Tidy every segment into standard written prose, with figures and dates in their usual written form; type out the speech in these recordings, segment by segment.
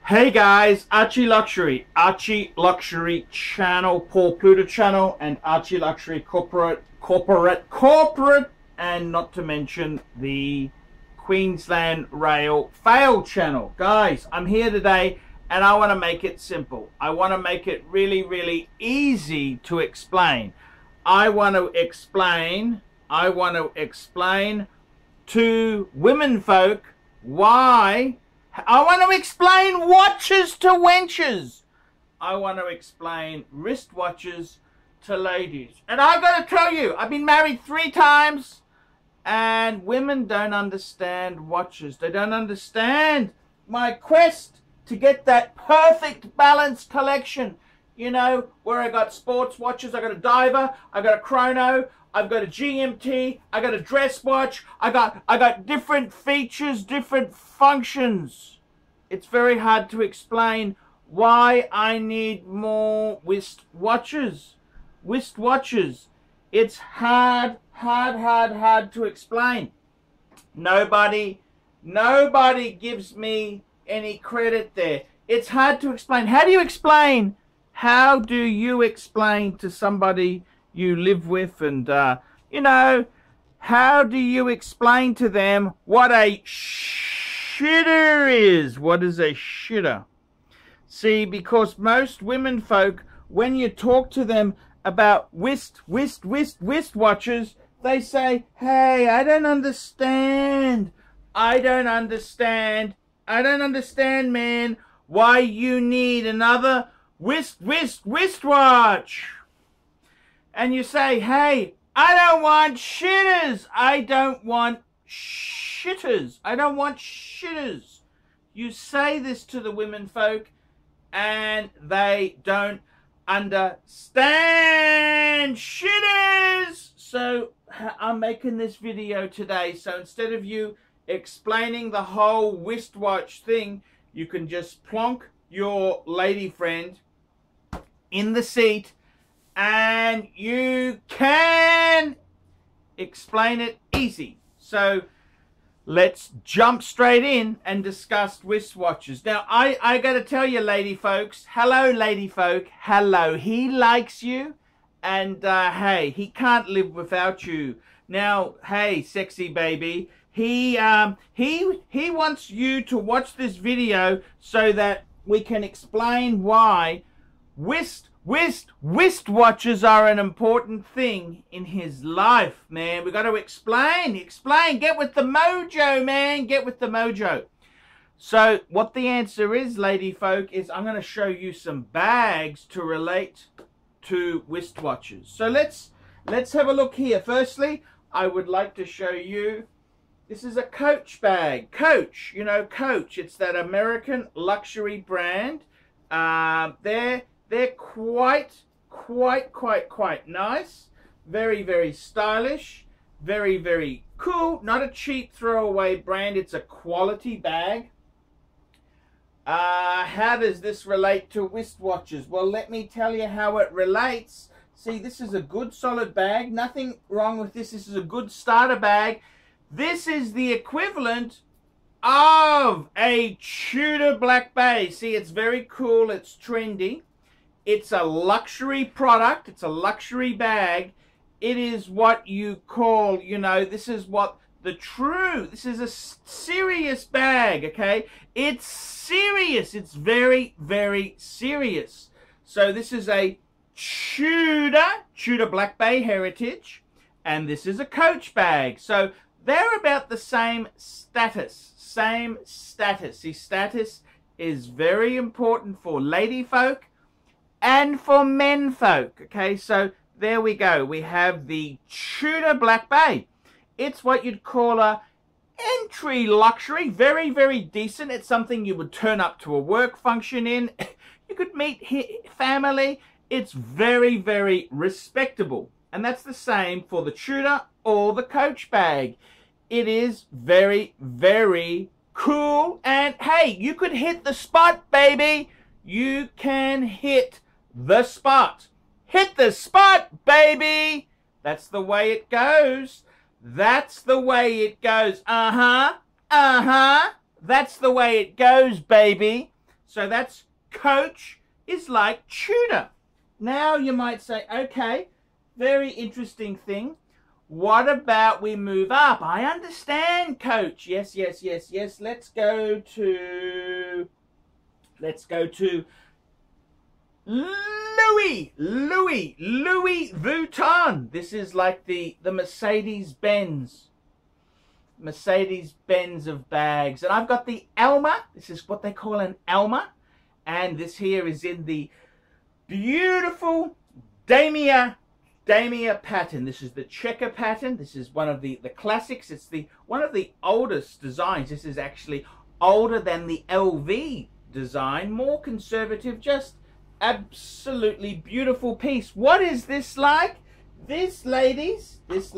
Hey guys, ArchieLuxury channel, Paul Pluta channel, and ArchieLuxury corporate, and not to mention the Queensland Rail Fail channel. Guys, I'm here today and I want to make it simple. I want to make it really easy to explain. I want to explain to women folk why. I want to explain watches to wenches. I want to explain wristwatches to ladies. And I've got to tell you, I've been married 3 times and women don't understand watches. They don't understand my quest to get that perfect balanced collection. You know, where I got sports watches, I got a diver, I got a chrono, I've got a GMT, I got a dress watch, I got different features, different functions. It's very hard to explain why I need more wrist watches. It's hard to explain. Nobody gives me any credit there. It's hard to explain. How do you explain? How do you explain to somebody you live with, and you know, how do you explain to them what a shitter is? What is a shitter? See, because most women folk, when you talk to them about wrist watches, they say, hey, I don't understand, man, why you need another wristwatch. And you say, hey, I don't want shitters. I don't want shitters. You say this to the women folk and they don't understand shitters. So I'm making this video today. So instead of you explaining the whole wristwatch thing, you can just plonk your lady friend in the seat and you can explain it easy. So let's jump straight in and discuss wristwatches. Now, I got to tell you, lady folks, hello, lady folk, hello. He likes you, and hey, he can't live without you. Now, hey, sexy baby, he wants you to watch this video so that we can explain why wristwatches are an important thing in his life, man. We got to explain. Get with the mojo, man. Get with the mojo. So what the answer is, lady folk, is I'm going to show you some bags to relate to wristwatches. So let's have a look here. Firstly, I would like to show you, this is a Coach bag. Coach, you know, Coach. It's that American luxury brand. They're quite nice, very stylish, very cool. Not a cheap throwaway brand. It's a quality bag. How does this relate to wristwatches? Well, let me tell you how it relates. See, this is a good solid bag. Nothing wrong with this. This is a good starter bag. This is the equivalent of a Tudor Black Bay. See, it's very cool. It's trendy. It's a luxury product. It's a luxury bag. It is what you call, you know, this is a serious bag, okay? It's serious. It's very serious. So this is a Tudor Black Bay heritage, and this is a Coach bag. So they're about the same status. See, status is very important for lady folk and for men folk. Okay, so there we go. We have the Tudor Black Bay. It's what you'd call a entry luxury. Very decent. It's something you would turn up to a work function in. You could meet family. It's very respectable. And that's the same for the Tudor or the Coach bag. It is very cool. And hey, you could hit the spot, baby. You can hit the spot. Hit the spot, baby. That's the way it goes. That's the way it goes. That's the way it goes, baby. So that's Coach is like Tudor. Now you might say, okay, very interesting thing. What about we move up? I understand, Coach. Yes, yes, yes, yes. Let's go to Louis Vuitton. This is like the Mercedes-Benz of bags. And I've got the Alma. This is what they call an Alma. And this here is in the beautiful Damia pattern. This is the checker pattern. This is one of the classics. It's one of the oldest designs. This is actually older than the LV design, more conservative, just absolutely beautiful piece. What is this like? This, ladies is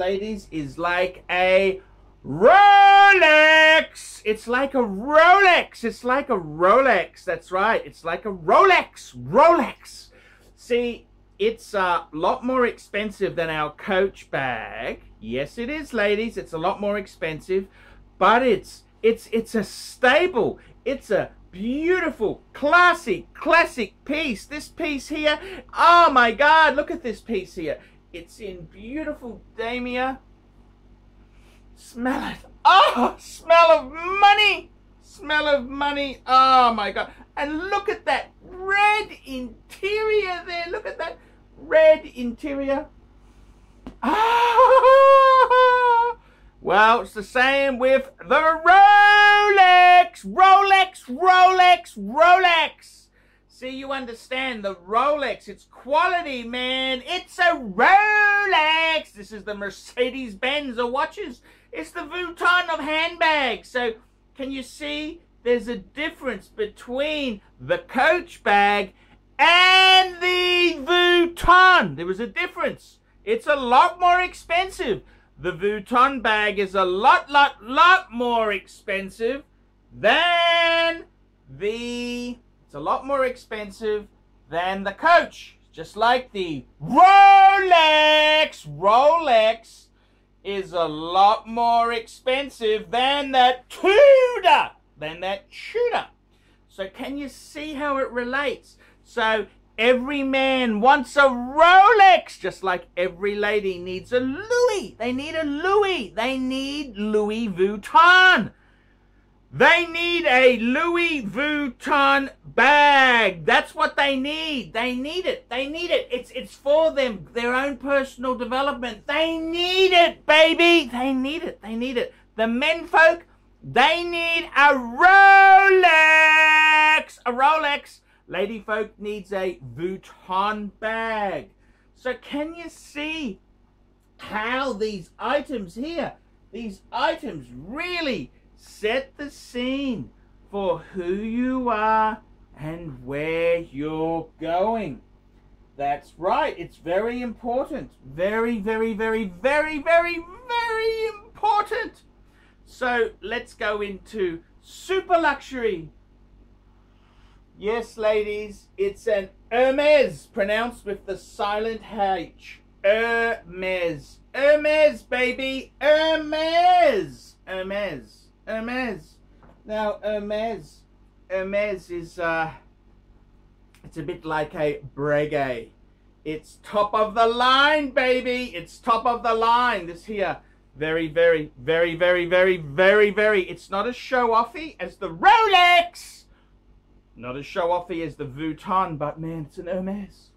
like a Rolex. It's like a Rolex. It's like a Rolex. That's right. It's like a Rolex. See, it's a lot more expensive than our Coach bag. Yes, it is, ladies. It's a lot more expensive, but it's a stable. It's a beautiful, classic piece. This piece here, oh my God, look at this piece here. It's in beautiful Damia. Smell it. Oh, smell of money. Smell of money. Oh my God. And look at that red interior there. Look at that red interior. Ah! Well, it's the same with the Rolex. Rolex. See, you understand the Rolex. It's quality, man. It's a Rolex. This is the Mercedes-Benz of watches. It's the Vuitton of handbags. So, can you see there's a difference between the Coach bag and the Vuitton? There was a difference. It's a lot more expensive. The Vuitton bag is a lot more expensive than the Coach. Just like the Rolex. Rolex is a lot more expensive than that Tudor. So can you see how it relates? So every man wants a Rolex, just like every lady needs a Louis. They need a Louis. They need Louis Vuitton. They need a Louis Vuitton bag. That's what they need. They need it. It's for them, their own personal development. They need it, baby. They need it. The men folk, they need a Rolex. Lady folk needs a Vuitton bag. So can you see how these items here, really set the scene for who you are and where you're going? That's right. It's very important. Very important. So let's go into super luxury. Yes, ladies, it's an Hermes, pronounced with the silent H. Hermes. Hermes, baby. Hermes. Now, Hermes is, it's a bit like a Breguet. It's top of the line, baby. It's top of the line. This here, very. It's not as show-offy as the Rolex. Not as show-offy as the Vuitton, but man, it's an Hermes.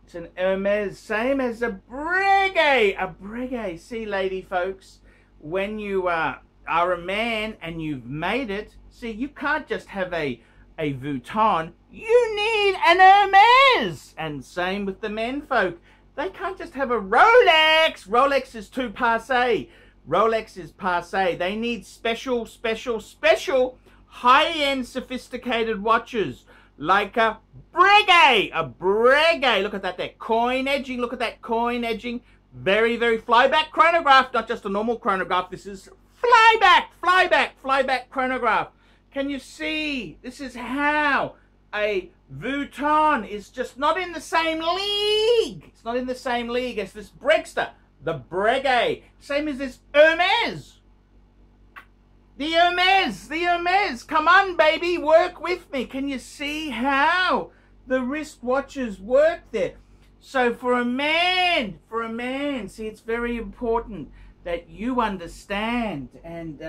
It's an Hermes, same as a Breguet. See, lady folks, when you are a man and you've made it, see, you can't just have a Vuitton. You need an Hermes. And same with the men folk. They can't just have a Rolex. Rolex is too passé. They need special, high-end sophisticated watches like a Breguet. Look at that there. Coin edging. Look at that coin edging. Very flyback chronograph. Not just a normal chronograph. This is flyback chronograph. Can you see? This is how a Vuitton is just not in the same league. It's not in the same league as this Bregster, the Breguet. Same as this Hermes. The Hermes. Come on, baby, work with me. Can you see how the wristwatches work there? So for a man, see, it's very important that you understand. And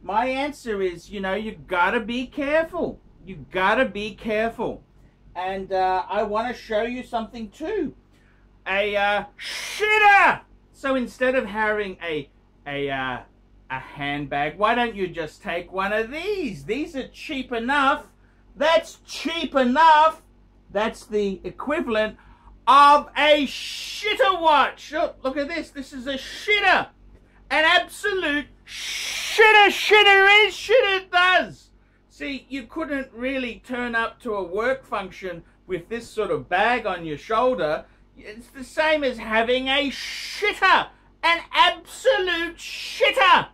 my answer is, you know, you gotta be careful. You gotta be careful. And I want to show you something too. A shitter. So instead of having a handbag, why don't you just take one of these? These are cheap enough. That's cheap enough. That's the equivalent of a shitter watch. Look at this. This is a shitter. An absolute shitter. Shitter is, shitter does. See, you couldn't really turn up to a work function with this sort of bag on your shoulder. It's the same as having a shitter. An absolute shitter.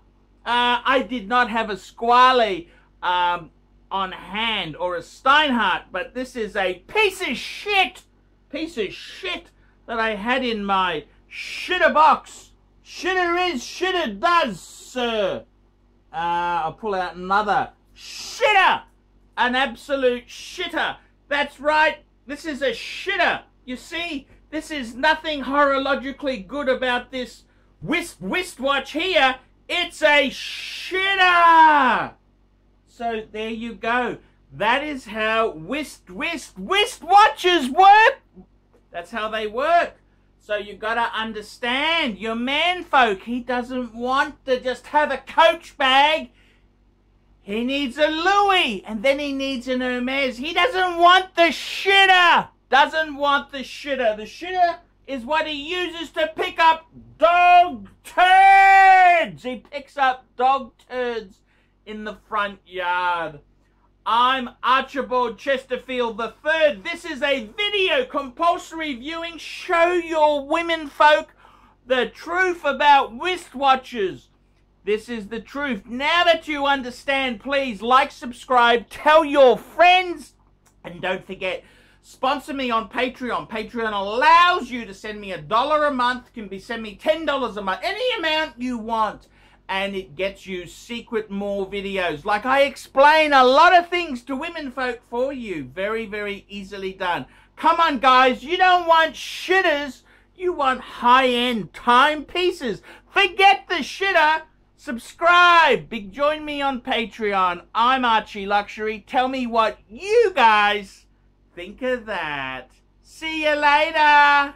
I did not have a Squally on hand or a Steinhardt, but this is a piece of shit that I had in my shitter box. Shitter is, shitter does, sir. I'll pull out another shitter. An absolute shitter. That's right, this is a shitter. You see, this is nothing horologically good about this wristwatch here. It's a shitter. So there you go. That is how wristwatches work. That's how they work. So you gotta understand, your man folk, he doesn't want to just have a Coach bag. He needs a Louis, and then he needs an Hermes. He doesn't want the shitter. Doesn't want the shitter. The shitter is what he uses to pick up dog turds. He picks up dog turds in the front yard. I'm Archibald Chesterfield III. This is a video compulsory viewing. Show your women folk the truth about wristwatches. This is the truth. Now that you understand, please like, subscribe, tell your friends, and don't forget, sponsor me on Patreon. Patreon allows you to send me $1 a month, can be send me $10 a month, any amount you want. And it gets you secret more videos. Like I explain a lot of things to women folk for you. Very, very easily done. Come on, guys. You don't want shitters. You want high-end timepieces. Forget the shitter. Subscribe. Join me on Patreon. I'm ArchieLuxury. Tell me what you guys think of that. See you later.